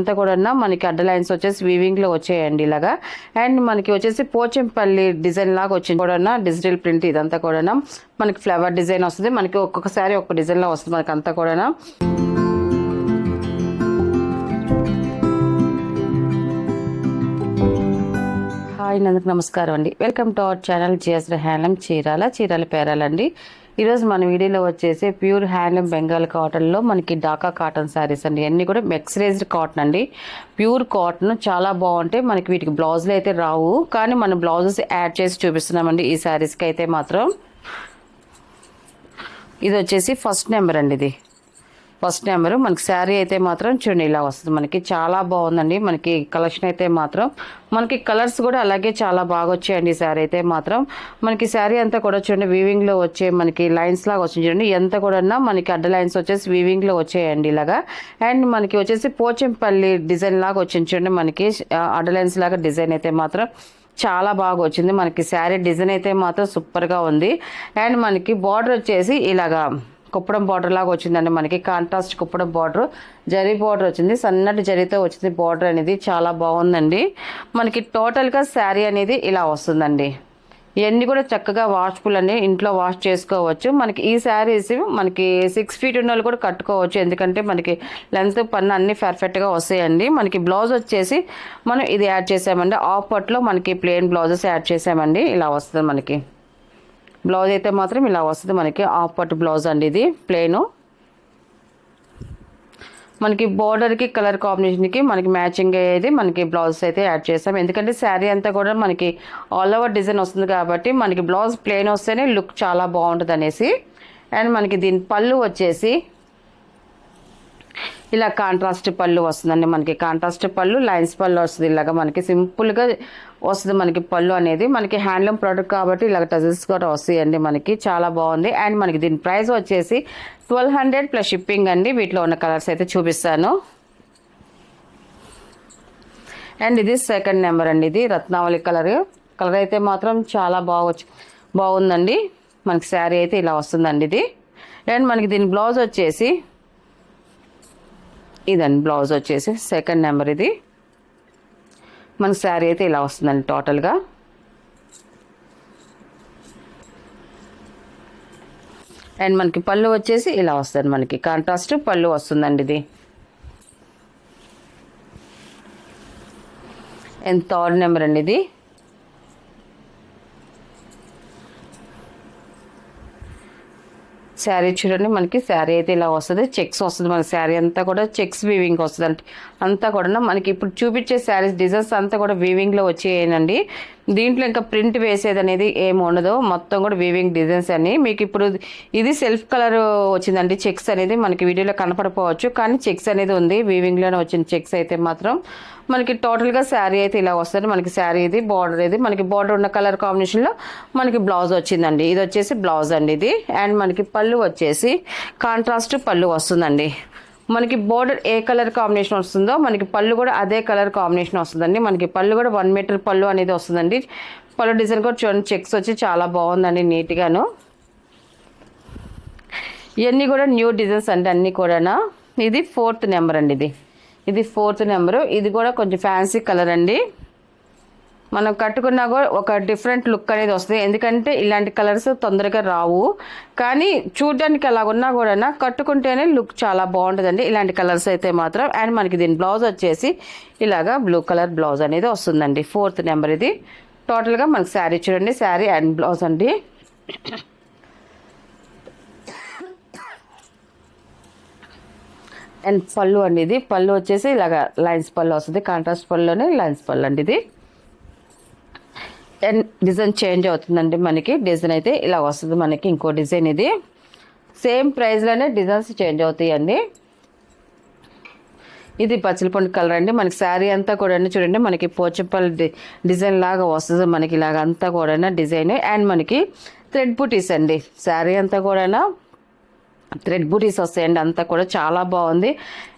అంతా కూడా మనకి అడ్డ లైన్స్ వచ్చేసి వీవింగ్ లో వచ్చాయండి ఇలాగా. అండ్ మనకి వచ్చేసి పోచంపల్లి డిజైన్ లాగా వచ్చింది కూడా డిజిటల్ ప్రింట్. ఇదంతా కూడా మనకి ఫ్లవర్ డిజైన్ వస్తుంది. మనకి ఒక్కొక్కసారి ఒక్క డిజైన్ లో వస్తుంది మనకి అంతా కూడా. హాయ్ అందరికి నమస్కారం అండి. Welcome to our channel G S handloom Chirala పేరాలండి. ఈరోజు మన వీడియోలో వచ్చేసి ప్యూర్ హ్యాండ్లూమ్ బెంగాల్ కాటన్లో మనకి డాకా కాటన్ శారీస్ అండి. అన్నీ కూడా మెక్సరైజ్డ్ కాటన్ అండి. ప్యూర్ కాటన్ చాలా బాగుంటాయి. మనకి వీటికి బ్లౌజులు అయితే రావు, కానీ మనం బ్లౌజెస్ యాడ్ చేసి చూపిస్తున్నామండి ఈ శారీస్కి అయితే మాత్రం. ఇది వచ్చేసి ఫస్ట్ నెంబర్ అండి. ఇది ఫస్ట్ నెంబరు. మనకి శారీ అయితే మాత్రం చూడండి ఇలా వస్తుంది. మనకి చాలా బాగుందండి. మనకి కలెక్షన్ అయితే మాత్రం మనకి కలర్స్ కూడా అలాగే చాలా బాగా వచ్చాయండి. ఈ శారీ అయితే మాత్రం మనకి శారీ అంతా కూడా చూడండి వీవింగ్లో వచ్చే మనకి లైన్స్ లాగా వచ్చింది చూడండి. ఎంత కూడా మనకి అడ్డ లైన్స్ వచ్చేసి వీవింగ్లో వచ్చాయండి ఇలాగా. అండ్ మనకి వచ్చేసి పోచంపల్లి డిజైన్ లాగా వచ్చింది చూడండి. మనకి అడ్డ లైన్స్ లాగా డిజైన్ అయితే మాత్రం చాలా బాగా వచ్చింది. మనకి శారీ డిజైన్ అయితే మాత్రం సూపర్గా ఉంది. అండ్ మనకి బార్డర్ వచ్చేసి ఇలాగా కుప్పడం బార్డర్ లాగా వచ్చిందండి. మనకి contrast Kuppadam border, zari border వచ్చింది. సన్నటి జరీతో వచ్చింది బార్డర్ అనేది. చాలా బాగుందండి. మనకి టోటల్గా శారీ అనేది ఇలా వస్తుందండి. ఇవన్నీ కూడా చక్కగా వాష్ఫుల్ అని ఇంట్లో వాష్ చేసుకోవచ్చు. మనకి ఈ శారీస్ మనకి 6 feet ఉన్న వాళ్ళు కూడా కట్టుకోవచ్చు. ఎందుకంటే మనకి లెంత్ పన్ను అన్నీ పర్ఫెక్ట్గా వస్తాయండి. మనకి బ్లౌజ్ వచ్చేసి మనం ఇది యాడ్ చేసామండి. ఆఫ్ పట్లో మనకి ప్లెయిన్ బ్లౌజెస్ యాడ్ చేసామండి. ఇలా వస్తుంది మనకి బ్లౌజ్ అయితే మాత్రం ఇలా వస్తుంది. మనకి ఆఫ్ పట్టు బ్లౌజ్ అండి. ఇది ప్లెయిన్. మనకి బోర్డర్కి కలర్ కాంబినేషన్కి మనకి మ్యాచింగ్ అయ్యేది మనకి బ్లౌజ్ అయితే యాడ్ చేస్తాం. ఎందుకంటే శారీ అంతా కూడా మనకి ఆల్ ఓవర్ డిజైన్ వస్తుంది కాబట్టి మనకి బ్లౌజ్ ప్లెయిన్ వస్తేనే లుక్ చాలా బాగుంటుంది అనేసి. అండ్ మనకి దీని పళ్ళు వచ్చేసి ఇలా కాంట్రాస్ట్ పళ్ళు వస్తుందండి. మనకి కాంట్రాస్ట్ పళ్ళు, లైన్స్ పళ్ళు వస్తుంది. ఇలాగ మనకి సింపుల్గా వస్తుంది మనకి పళ్ళు అనేది. మనకి హ్యాండ్లూమ్ ప్రోడక్ట్ కాబట్టి ఇలాగ టజల్స్ కూడా వస్తాయండి. మనకి చాలా బాగుంది. అండ్ మనకి దీని ప్రైస్ వచ్చేసి 1200 ప్లస్ షిప్పింగ్ అండి. వీటిలో ఉన్న కలర్స్ అయితే చూపిస్తాను. అండ్ ఇది సెకండ్ నెంబర్ అండి. ఇది రత్నావళి కలర్ అయితే మాత్రం చాలా బాగుందండి. మనకి శారీ అయితే ఇలా వస్తుందండి ఇది. అండ్ మనకి దీని బ్లౌజ్ వచ్చేసి ఇదండి. బ్లౌజ్ వచ్చేసి సెకండ్ నెంబర్. ఇది మన శారీ అయితే ఇలా వస్తుందండి టోటల్గా. అండ్ మనకి పళ్ళు వచ్చేసి ఇలా వస్తుంది. మనకి కాంట్రాస్ట్ పళ్ళు వస్తుందండి ఇది. అండ్ థర్డ్ నెంబర్ అండి. ఇది శారీ చూడండి. మనకి శారీ అయితే ఇలా వస్తుంది. చెక్స్ వస్తుంది. మనకి శారీ అంతా కూడా చెక్స్ వీవింగ్ వస్తుంది అంటే అంతా కూడా మనకి ఇప్పుడు చూపించే శారీస్ డిజైన్స్ అంతా కూడా వీవింగ్లో వచ్చేయనండి. దీంట్లో ఇంకా ప్రింట్ వేసేది అనేది ఏమి ఉండదు. మొత్తం కూడా వీవింగ్ డిజైన్స్ అని. మీకు ఇప్పుడు ఇది సెల్ఫ్ కలర్ వచ్చిందండి. చెక్స్ అనేది మనకి వీడియోలో కనపడపోవచ్చు, కానీ చెక్స్ అనేది ఉంది. వీవింగ్లోనే వచ్చిన చెక్స్ అయితే మాత్రం మనకి టోటల్గా శారీ అయితే ఇలా వస్తుంది. మనకి శారీ ఇది బార్డర్, ఇది మనకి బార్డర్ ఉన్న కలర్ కాంబినేషన్లో మనకి బ్లౌజ్ వచ్చిందండి. ఇది వచ్చేసి బ్లౌజ్ అండి ఇది. అండ్ మనకి పళ్ళు వచ్చేసి కాంట్రాస్ట్ పళ్ళు వస్తుందండి. మనకి బోర్డర్ ఏ కలర్ కాంబినేషన్ వస్తుందో మనకి పళ్ళు కూడా అదే కలర్ కాంబినేషన్ వస్తుందండి. మనకి పళ్ళు కూడా 1 మీటర్ పళ్ళు అనేది వస్తుందండి. పళ్ళు డిజైన్ కూడా చూడండి, చెక్స్ వచ్చి చాలా బాగుందండి నీట్గాను. ఇవన్నీ కూడా న్యూ డిజైన్స్ అండి అన్నీ కూడా. ఇది 4th నెంబర్ అండి. ఇది 4th నెంబరు. ఇది కూడా కొంచెం ఫ్యాన్సీ కలర్ అండి. మనం కట్టుకున్నా కూడా ఒక డిఫరెంట్ లుక్ అనేది వస్తుంది. ఎందుకంటే ఇలాంటి కలర్స్ తొందరగా రావు, కానీ చూడడానికి అలాగున్నా కూడా కట్టుకుంటేనే లుక్ చాలా బాగుంటుందండి ఇలాంటి కలర్స్ అయితే మాత్రం. అండ్ మనకి దీని బ్లౌజ్ వచ్చేసి ఇలాగా బ్లూ కలర్ బ్లౌజ్ అనేది వస్తుందండి. 4th నెంబర్ ఇది. టోటల్గా మనకి శారీ చూడండి, శారీ అండ్ బ్లౌజ్ అండి. అండ్ పళ్ళు అండి. ఇది పళ్ళు వచ్చేసి ఇలాగా లైన్స్ పళ్ళు వస్తుంది. కాంట్రాస్ట్ పళ్ళులోనే లైన్స్ పళ్ళు అండి ఇది. అండ్ డిజైన్ చేంజ్ అవుతుందండి. మనకి డిజైన్ అయితే ఇలా వస్తుంది. మనకి ఇంకో డిజైన్ ఇది. సేమ్ ప్రైస్లోనే డిజైన్స్ చేంజ్ అవుతాయండి. ఇది పచ్చలపండు కలర్ అండి. మనకి శారీ అంతా కూడా చూడండి మనకి పోచంపల్లి డిజైన్ లాగా వస్తుంది. మనకి ఇలాగ అంతా కూడా డిజైన్. అండ్ మనకి థ్రెడ్ బూటీస్ అండి. శారీ అంతా కూడా థ్రెడ్ బూటీస్ వస్తాయండి. అంతా కూడా చాలా బాగుంది.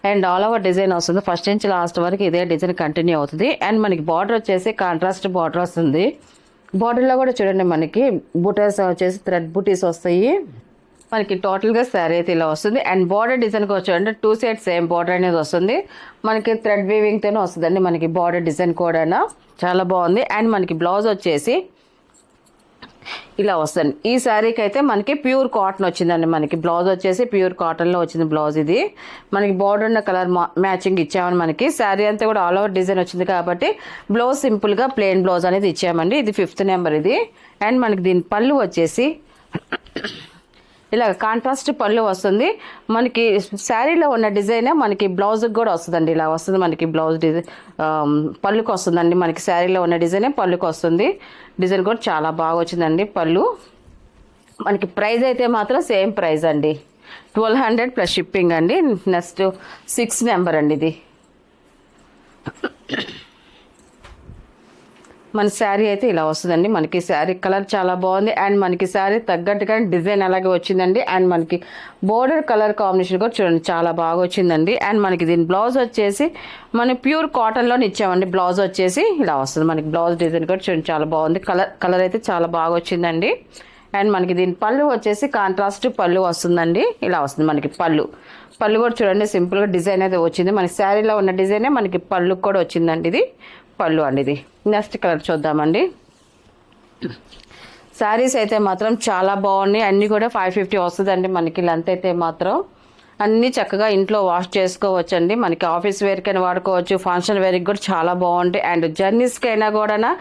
అండ్ ఆల్ ఓవర్ డిజైన్ వస్తుంది. ఫస్ట్ నుంచి లాస్ట్ వరకు ఇదే డిజైన్ కంటిన్యూ అవుతుంది. అండ్ మనకి బార్డర్ వచ్చేసి కాంట్రాస్ట్ బార్డర్ వస్తుంది. బార్డర్లో కూడా చూడండి మనకి బూటాస్ వచ్చేసి థ్రెడ్ బూటీస్ వస్తాయి. మనకి టోటల్గా శారీ అయితే ఇలా వస్తుంది. అండ్ బార్డర్ డిజైన్కి వచ్చాడంటే 2 సైడ్స్ సేమ్ బార్డర్ అనేది వస్తుంది. మనకి థ్రెడ్ వీవింగ్తోనే వస్తుందండి మనకి బార్డర్ డిజైన్ కూడా చాలా బాగుంది. అండ్ మనకి బ్లౌజ్ వచ్చేసి ఇలా వస్తుంది. ఈ శారీకి అయితే మనకి ప్యూర్ కాటన్ వచ్చిందండి. మనకి బ్లౌజ్ వచ్చేసి ప్యూర్ కాటన్లో వచ్చింది బ్లౌజ్. ఇది మనకి బార్డర్ ఉన్న కలర్ మ్యాచింగ్ ఇచ్చామని మనకి శారీ అంతా కూడా ఆల్ ఓవర్ డిజైన్ వచ్చింది కాబట్టి బ్లౌజ్ సింపుల్గా ప్లెయిన్ బ్లౌజ్ అనేది ఇచ్చామండి. ఇది 5th నెంబర్ ఇది. అండ్ మనకి దీని పళ్ళు వచ్చేసి ఇలా కాంట్రాస్ట్ పళ్ళు వస్తుంది. మనకి శారీలో ఉన్న డిజైన్ మనకి బ్లౌజ్కి కూడా వస్తుందండి. ఇలా వస్తుంది మనకి బ్లౌజ్ డిజైన్ పళ్ళుకి వస్తుందండి. మనకి శారీలో ఉన్న డిజైనే పళ్ళుకి వస్తుంది. డిజైన్ కూడా చాలా బాగా వచ్చిందండి పళ్ళు. మనకి ప్రైస్ అయితే మాత్రం సేమ్ ప్రైస్ అండి, 1200 ప్లస్ షిప్పింగ్ అండి. నెక్స్ట్ 6 నెంబర్ అండి ఇది. మన శారీ అయితే ఇలా వస్తుందండి. మనకి శారీ కలర్ చాలా బాగుంది. అండ్ మనకి శారీ తగ్గట్టుగా డిజైన్ అలాగే వచ్చిందండి. అండ్ మనకి బోర్డర్ కలర్ కాంబినేషన్ కూడా చూడండి చాలా బాగా వచ్చిందండి. అండ్ మనకి దీని బ్లౌజ్ వచ్చేసి మనం ప్యూర్ కాటన్లోనే ఇచ్చామండి. బ్లౌజ్ వచ్చేసి ఇలా వస్తుంది. మనకి బ్లౌజ్ డిజైన్ కూడా చూడండి చాలా బాగుంది. కలర్ అయితే చాలా బాగా వచ్చిందండి. అండ్ మనకి దీని పళ్ళు వచ్చేసి కాంట్రాస్ట్ పళ్ళు వస్తుందండి. ఇలా వస్తుంది మనకి పళ్ళు కూడా చూడండి సింపుల్గా డిజైన్ అయితే వచ్చింది. మనకి శారీలో ఉన్న డిజైనే మనకి పళ్ళు కూడా వచ్చిందండి. ఇది పళ్ళు అండి. ఇది నెక్స్ట్ కలర్ చూద్దామండి. శారీస్ అయితే మాత్రం చాలా బాగున్నాయి. అన్నీ కూడా 550 వస్తుందండి మనకి. లెంత్ అయితే మాత్రం అన్నీ చక్కగా ఇంట్లో వాష్ చేసుకోవచ్చండి. మనకి ఆఫీస్ వేర్కైనా వాడుకోవచ్చు, ఫంక్షన్ వేర్కి కూడా చాలా బాగుంటాయి. అండ్ జర్నీస్కి అయినా కూడా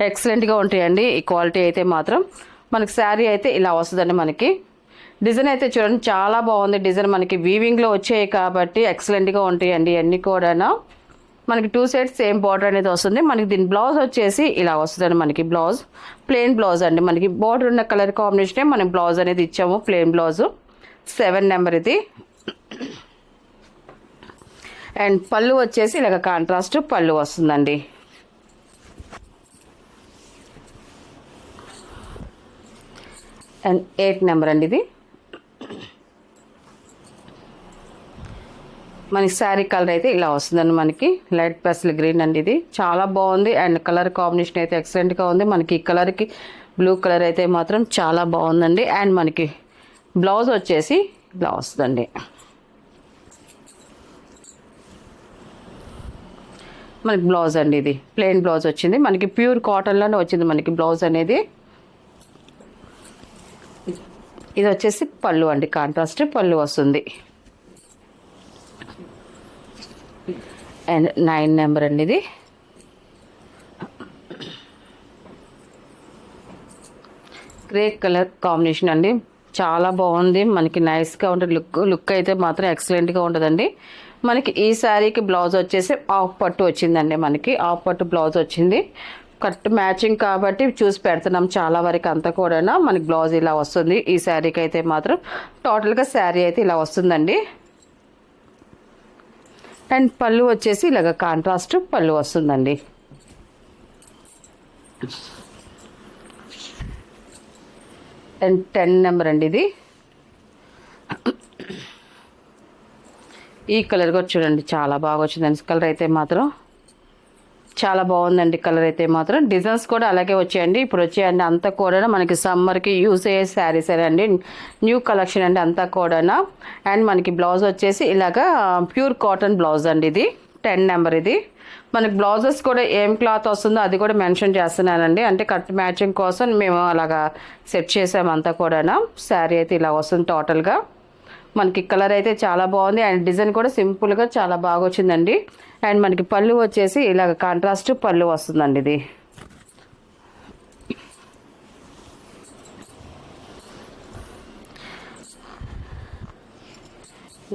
ఎక్సలెంట్గా ఉంటాయండి. ఈ క్వాలిటీ అయితే మాత్రం మనకి శారీ అయితే ఇలా వస్తుందండి. మనకి డిజైన్ అయితే చూడండి చాలా బాగుంది. డిజైన్ మనకి వీవింగ్లో వచ్చాయి కాబట్టి ఎక్సలెంట్గా ఉంటాయండి అన్నీ కూడా. మనకి 2 సైడ్స్ సేమ్ బార్డర్ అనేది వస్తుంది. మనకి దీని బ్లౌజ్ వచ్చేసి ఇలా వస్తుందండి. మనకి బ్లౌజ్ ప్లెయిన్ బ్లౌజ్ అండి. మనకి బార్డర్ ఉన్న కలర్ కాంబినేషనే మనం బ్లౌజ్ అనేది ఇచ్చాము. ప్లెయిన్ బ్లౌజ్ 7 నెంబర్ ఇది. అండ్ పళ్ళు వచ్చేసి ఇలాగ కాంట్రాస్ట్ పళ్ళు వస్తుందండి. అండ్ 8 నెంబర్ అండి ఇది. మనకి శారీ కలర్ అయితే ఇలా వస్తుందండి. మనకి లైట్ పెస్టల్ గ్రీన్ అండి. ఇది చాలా బాగుంది. అండ్ కలర్ కాంబినేషన్ అయితే ఎక్సలెంట్గా ఉంది. మనకి ఈ కలర్కి బ్లూ కలర్ అయితే మాత్రం చాలా బాగుందండి. అండ్ మనకి బ్లౌజ్ వచ్చేసి ఇలా వస్తుందండి. మనకి బ్లౌజ్ అండి. ఇది ప్లెయిన్ బ్లౌజ్ వచ్చింది. మనకి ప్యూర్ కాటన్లోనే వచ్చింది మనకి బ్లౌజ్ అనేది. ఇది వచ్చేసి పళ్ళు అండి. కాంట్రాస్ట్ పళ్ళు వస్తుంది. అండ్ 9 నెంబర్ అండి ఇది. గ్రే కలర్ కాంబినేషన్ అండి. చాలా బాగుంది. మనకి నైస్గా ఉంటుంది. లుక్ అయితే మాత్రం ఎక్సలెంట్గా ఉంటుందండి. మనకి ఈ శారీకి బ్లౌజ్ వచ్చేసి ఆఫ్ పట్టు వచ్చిందండి. మనకి ఆఫ్ పట్టు బ్లౌజ్ వచ్చింది. కరెక్ట్ మ్యాచింగ్ కాబట్టి చూసి పెడుతున్నాం చాలా వరకు అంతా కూడా. మనకి బ్లౌజ్ ఇలా వస్తుంది. ఈ శారీకి అయితే మాత్రం టోటల్గా శారీ అయితే ఇలా వస్తుందండి. అండ్ పళ్ళు వచ్చేసి ఇలాగ కాంట్రాస్ట్ పళ్ళు వస్తుందండి. అండ్ 10 నెంబర్ అండి ఇది. ఈ కలర్ కూడా చూడండి చాలా బాగా వచ్చిందండి. కలర్ అయితే మాత్రం చాలా బాగుందండి. కలర్ అయితే మాత్రం డిజైన్స్ కూడా అలాగే వచ్చాయండి. ఇప్పుడు వచ్చాయండి అంతా కూడా మనకి సమ్మర్కి యూస్ అయ్యే శారీస్ అండి. న్యూ కలెక్షన్ అండి అంతా కూడా. అండ్ మనకి బ్లౌజ్ వచ్చేసి ఇలాగా ప్యూర్ కాటన్ బ్లౌజ్ అండి. ఇది 10 నెంబర్ ఇది. మనకి బ్లౌజెస్ కూడా ఏం క్లాత్ వస్తుందో అది కూడా మెన్షన్ చేస్తున్నానండి. అంటే కట్ మ్యాచింగ్ కోసం మేము అలాగా సెట్ చేసాము అంతా కూడా. శారీ అయితే ఇలా వస్తుంది టోటల్గా. మనకి కలర్ అయితే చాలా బాగుంది. అండ్ డిజైన్ కూడా సింపుల్గా చాలా బాగా వచ్చిందండి. అండ్ మనకి పళ్ళు వచ్చేసి ఇలాగ కాంట్రాస్ట్ పళ్ళు వస్తుందండి. ఇది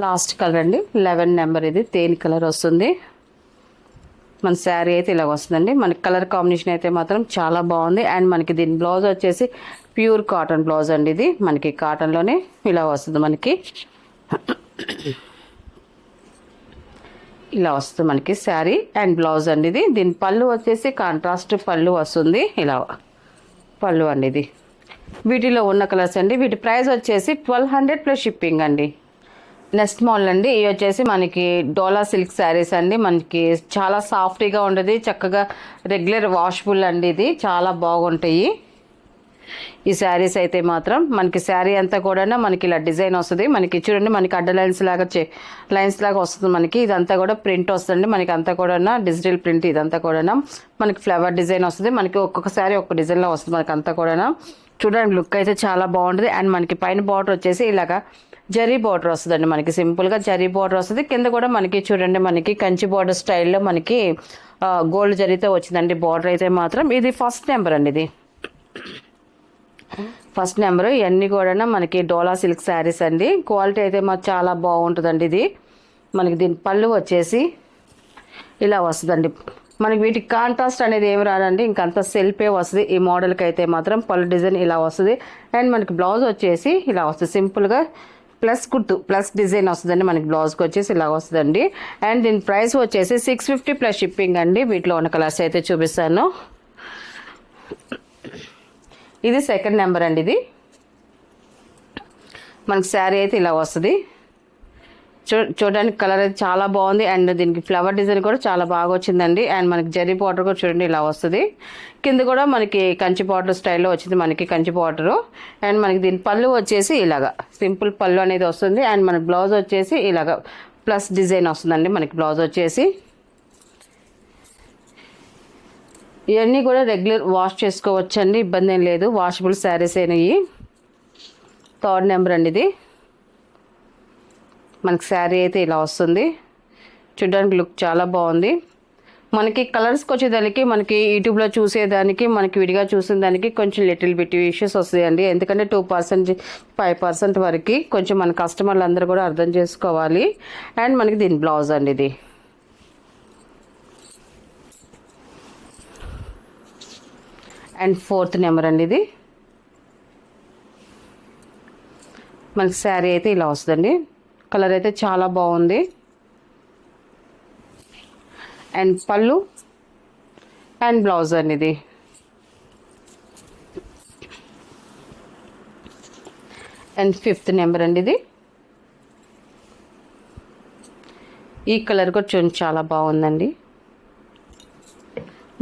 లాస్ట్ కలర్ అండి. 11 నెంబర్ ఇది. తేని కలర్ వస్తుంది. మన శారీ అయితే ఇలా వస్తుందండి. మనకి కలర్ కాంబినేషన్ అయితే మాత్రం చాలా బాగుంది. అండ్ మనకి దీని బ్లౌజ్ వచ్చేసి ప్యూర్ కాటన్ బ్లౌజ్ అండి. ఇది మనకి కాటన్లోనే ఇలా వస్తుంది. మనకి ఇలా వస్తుంది మనకి శారీ అండ్ బ్లౌజ్ అండి. ఇది దీని పళ్ళు వచ్చేసి కాంట్రాస్ట్ పళ్ళు వస్తుంది. ఇలా పళ్ళు అండి. ఇది వీటిలో ఉన్న కలర్స్ అండి. వీటి ప్రైస్ వచ్చేసి 1200 ప్లస్ షిప్పింగ్ అండి. నెక్స్ట్ మోడల్ అండి. ఇవి వచ్చేసి మనకి డోలా సిల్క్ శారీస్ అండి. మనకి చాలా సాఫ్ట్గా ఉంటుంది. చక్కగా రెగ్యులర్ వాషబుల్ అండి. ఇది చాలా బాగుంటాయి. ఈ శారీస్ అయితే మాత్రం మనకి శారీ అంతా కూడా మనకి ఇలా డిజైన్ వస్తుంది. మనకి చూడండి మనకి అడ్డ లైన్స్ లాగా వస్తుంది. మనకి ఇదంతా కూడా ప్రింట్ వస్తుంది. మనకి అంతా కూడా డిజిటల్ ప్రింట్ ఇదంతా కూడా మనకి ఫ్లవర్ డిజైన్ వస్తుంది. మనకి ఒక్కొక్క శారీ ఒక్క డిజైన్లో వస్తుంది. మనకి అంతా కూడా చూడడానికి లుక్ అయితే చాలా బాగుంటుంది. అండ్ మనకి పైన బార్డర్ వచ్చేసి ఇలాగా జరీ బార్డర్ వస్తుందండి. మనకి సింపుల్గా జరీ బార్డర్ వస్తుంది. కింద కూడా మనకి చూడండి మనకి కంచి బార్డర్ స్టైల్లో మనకి గోల్డ్ జరీతో వచ్చిందండి బార్డర్ అయితే మాత్రం. ఇది ఫస్ట్ నెంబర్ అండి. ఇది ఫస్ట్ నెంబర్. ఇవన్నీ కూడా మనకి డోలా సిల్క్ శారీస్ అండి. క్వాలిటీ అయితే మాకు చాలా బాగుంటుందండి. ఇది మనకి దీని పళ్ళు వచ్చేసి ఇలా వస్తుందండి. మనకి వీటికి కాంట్రాస్ట్ అనేది ఏమి రాదండి, ఇంకంత సెల్ఫే వస్తుంది. ఈ మోడల్కి అయితే మాత్రం పళ్ళు డిజైన్ ఇలా వస్తుంది. అండ్ మనకి బ్లౌజ్ వచ్చేసి ఇలా వస్తుంది. సింపుల్గా ప్లస్ డిజైన్ వస్తుందండి. మనకి బ్లౌజ్కి వచ్చేసి ఇలా వస్తుందండి. అండ్ దీని ప్రైస్ వచ్చేసి 650 ప్లస్ షిప్పింగ్ అండి. వీటిలో ఉన్న కలర్స్ అయితే చూపిస్తాను. ఇది సెకండ్ నెంబర్ అండి. ఇది మనకి శారీ అయితే ఇలా వస్తుంది. చూడడానికి కలర్ అయితే చాలా బాగుంది. అండ్ దీనికి ఫ్లవర్ డిజైన్ కూడా చాలా బాగా వచ్చిందండి. అండ్ మనకి జరీ బార్డర్ కూడా చూడండి ఇలా వస్తుంది. కింద కూడా మనకి కంచి బార్డర్ స్టైల్లో వచ్చింది మనకి కంచి బార్డరు. అండ్ మనకి దీని పళ్ళు వచ్చేసి ఇలాగా సింపుల్ పళ్ళు అనేది వస్తుంది. అండ్ మనకి బ్లౌజ్ వచ్చేసి ఇలాగా ప్లస్ డిజైన్ వస్తుందండి. మనకి బ్లౌజ్ వచ్చేసి ఇవన్నీ కూడా రెగ్యులర్ వాష్ చేసుకోవచ్చండి, ఇబ్బంది ఏం లేదు. వాషబుల్ శారీస్ అయినాయి. థర్డ్ నెంబర్ అండి. ఇది మనకి శారీ అయితే ఇలా వస్తుంది. చూడడానికి లుక్ చాలా బాగుంది. మనకి కలర్స్కి వచ్చేదానికి మనకి యూట్యూబ్లో చూసేదానికి మనకి విడిగా చూసేదానికి కొంచెం లిటిల్ బిట్ ఇష్యూస్ వస్తాయండి. ఎందుకంటే 2% 5% వరకు కొంచెం మన కస్టమర్లు అందరూ కూడా అర్థం చేసుకోవాలి. అండ్ మనకి దీని బ్లౌజ్ అండి. ఇది అండ్ ఫోర్త్ నెంబర్ అండి. ఇది మనకి శారీ అయితే ఇలా వస్తుందండి. కలర్ అయితే చాలా బాగుంది. అండ్ పళ్ళు అండ్ బ్లౌజ్ అండి. ఇది అండ్ ఫిఫ్త్ నెంబర్ అండి. ఇది ఈ కలర్ కూడా చూడండి చాలా బాగుందండి.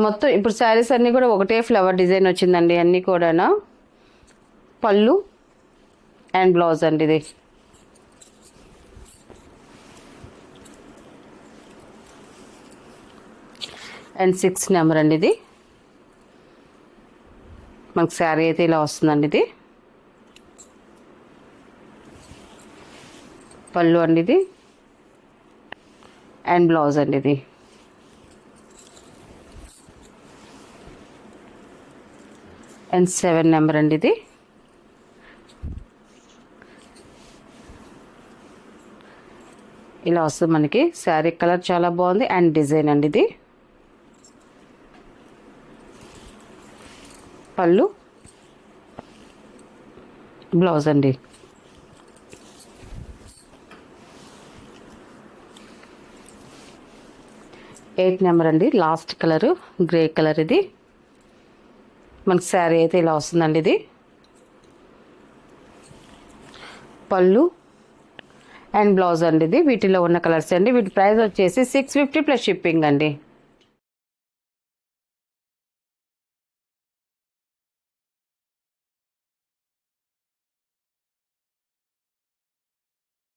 మొత్తం ఇప్పుడు శారీస్ అన్నీ కూడా ఒకటే ఫ్లవర్ డిజైన్ వచ్చిందండి. అన్నీ కూడా పళ్ళు అండ్ బ్లౌజ్ అండి. ఇది అండ్ 6th నెంబర్ అండి. ఇది మనకు శారీ అయితే ఇలా వస్తుందండి. ఇది పళ్ళు అండి. ఇది అండ్ బ్లౌజ్ అండి. ఇది అండ్ 7 నెంబర్ అండి. ఇది ఇలా వస్తుంది మనకి. శారీ కలర్ చాలా బాగుంది అండ్ డిజైన్ అండి. ఇది పళ్ళు బ్లౌజ్ అండి. ఎయిత్ నెంబర్ అండి. Last colour grey colour. ఇది మనకి శారీ అయితే ఇలా వస్తుందండి. ఇది పళ్ళు అండ్ బ్లౌజ్ అండి. ఇది వీటిలో ఉన్న కలర్స్ అండి. వీటి ప్రైస్ వచ్చేసి 650 ప్లస్ షిప్పింగ్ అండి.